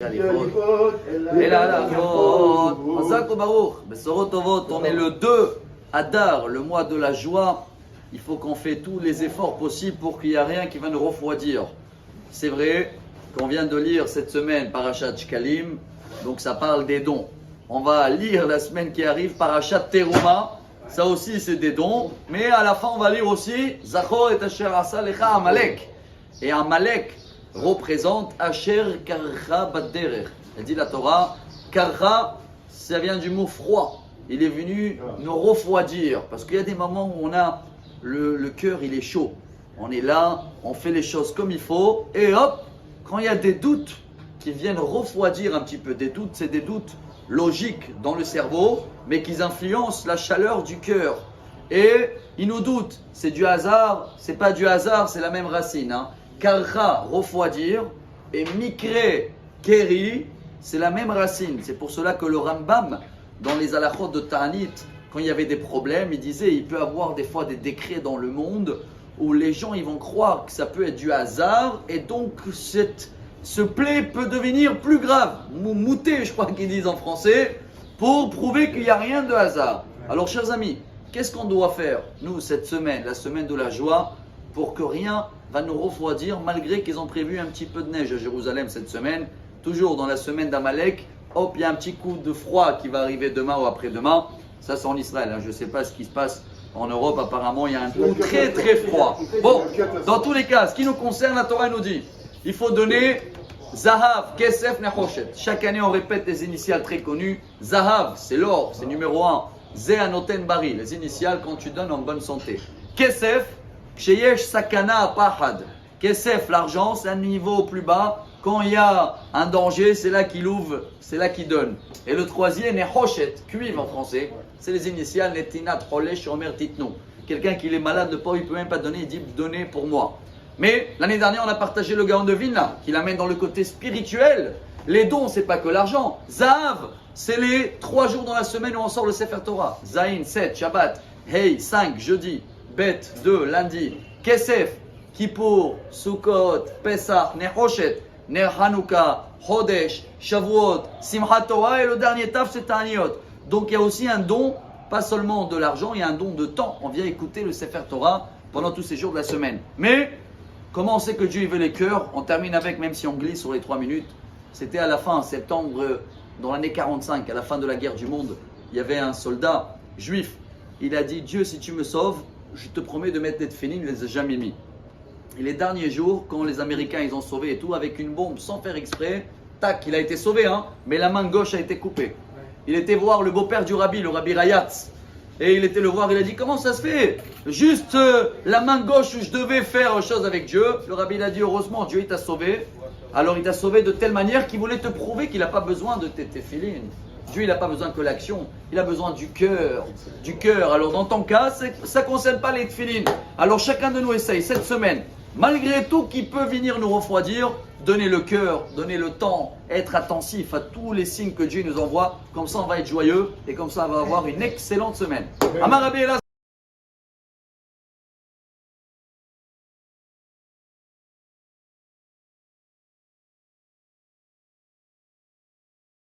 הטליפות, אל ההלכות. Hazak Baruch, Besorot Tovot, on est le 2 Adar, le mois de la joie. Il faut qu'on fait tous les efforts possibles pour qu'il n'y ait rien qui va nous refroidir. C'est vrai qu'on vient de lire cette semaine Parashat Shkalim, donc ça parle des dons. On va lire la semaine qui arrive Parashat Teruma, ça aussi c'est des dons, mais à la fin on va lire aussi Zachor et Asher Asa Lecha Amalek. Et Amalek représente Asher Karcha Baderech. Elle dit la Torah, Karcha, ça vient du mot froid. Il est venu nous refroidir, parce qu'il y a des moments où on a le cœur, il est chaud. On est là, on fait les choses comme il faut, et hop, quand il y a des doutes qui viennent refroidir un petit peu, des doutes, c'est des doutes logiques dans le cerveau, mais qui influencent la chaleur du cœur. Et ils nous doutent, c'est du hasard, c'est pas du hasard, c'est la même racine. Karcha, refroidir, et mikre, keri, c'est la même racine. C'est pour cela que le Rambam, dans les halachot de Ta'anit, quand il y avait des problèmes, il disait il peut y avoir des fois des décrets dans le monde où les gens ils vont croire que ça peut être du hasard et donc ce plaie peut devenir plus grave, mouté je crois qu'ils disent en français, pour prouver qu'il n'y a rien de hasard. Alors chers amis, qu'est-ce qu'on doit faire nous cette semaine, la semaine de la joie, pour que rien va nous refroidir malgré qu'ils ont prévu un petit peu de neige à Jérusalem cette semaine, toujours dans la semaine d'Amalek, hop il y a un petit coup de froid qui va arriver demain ou après-demain. Ça c'est en Israël, je ne sais pas ce qui se passe en Europe, apparemment il y a un coup très très froid. Bon, dans tous les cas, ce qui nous concerne, la Torah nous dit, il faut donner Zahav, Kesef, Nechoshet. Chaque année on répète les initiales très connues. Zahav, c'est l'or, c'est numéro 1. Ze Anoten Bari, les initiales quand tu donnes en bonne santé. Kesef, Ksheyesh Sakana Pahad. Kesef, l'argent, c'est un niveau plus bas. Quand il y a un danger, c'est là qu'il ouvre, c'est là qu'il donne. Et le troisième, Nechoshet, cuivre en français, c'est les initiales Netinat, Cholesh, Omer, Titnou. Quelqu'un qui est malade, il ne peut même pas donner, il dit donnez pour moi. Mais l'année dernière, on a partagé le Gaon de Vilna, qui l'amène dans le côté spirituel. Les dons, c'est pas que l'argent. Zahav, c'est les 3 jours dans la semaine où on sort le Sefer Torah. Zayin, 7, Shabbat, Hey, 5, jeudi, Bet, 2, lundi, Kesef, Kippour, Sukkot, Pesach, Nechoshet, Ner Hanouka, Chodesh, Shavuot, Simchat Torah et le dernier taf c'est Ta'aniot. Donc il y a aussi un don, pas seulement de l'argent, il y a un don de temps. On vient écouter le Sefer Torah pendant tous ces jours de la semaine. Mais comment on sait que Dieu il veut les cœurs? On termine avec, même si on glisse sur les 3 minutes, c'était à la fin, en septembre, dans l'année 45, à la fin de la guerre du monde, il y avait un soldat juif. Il a dit, Dieu si tu me sauves, je te promets de mettre des tefillin, il ne les a jamais mis. Et les derniers jours, quand les Américains ils ont sauvé et tout, avec une bombe sans faire exprès, tac, il a été sauvé, mais la main gauche a été coupée. Il était voir le beau-père du rabbi, le rabbi Rayatz. Et il était le voir, il a dit, comment ça se fait? Juste la main gauche où je devais faire chose avec Dieu. Le rabbi il a dit, heureusement, Dieu il t'a sauvé. Alors il t'a sauvé de telle manière qu'il voulait te prouver qu'il n'a pas besoin de tes tefillin. Dieu il n'a pas besoin que l'action, il a besoin du cœur. Du cœur. Alors dans ton cas, ça ne concerne pas les tefillin. Alors chacun de nous essaye cette semaine, malgré tout qui peut venir nous refroidir, donner le cœur, donner le temps, être attentif à tous les signes que Dieu nous envoie. Comme ça, on va être joyeux et comme ça, on va avoir une excellente semaine. Amar Rabbi Elazar.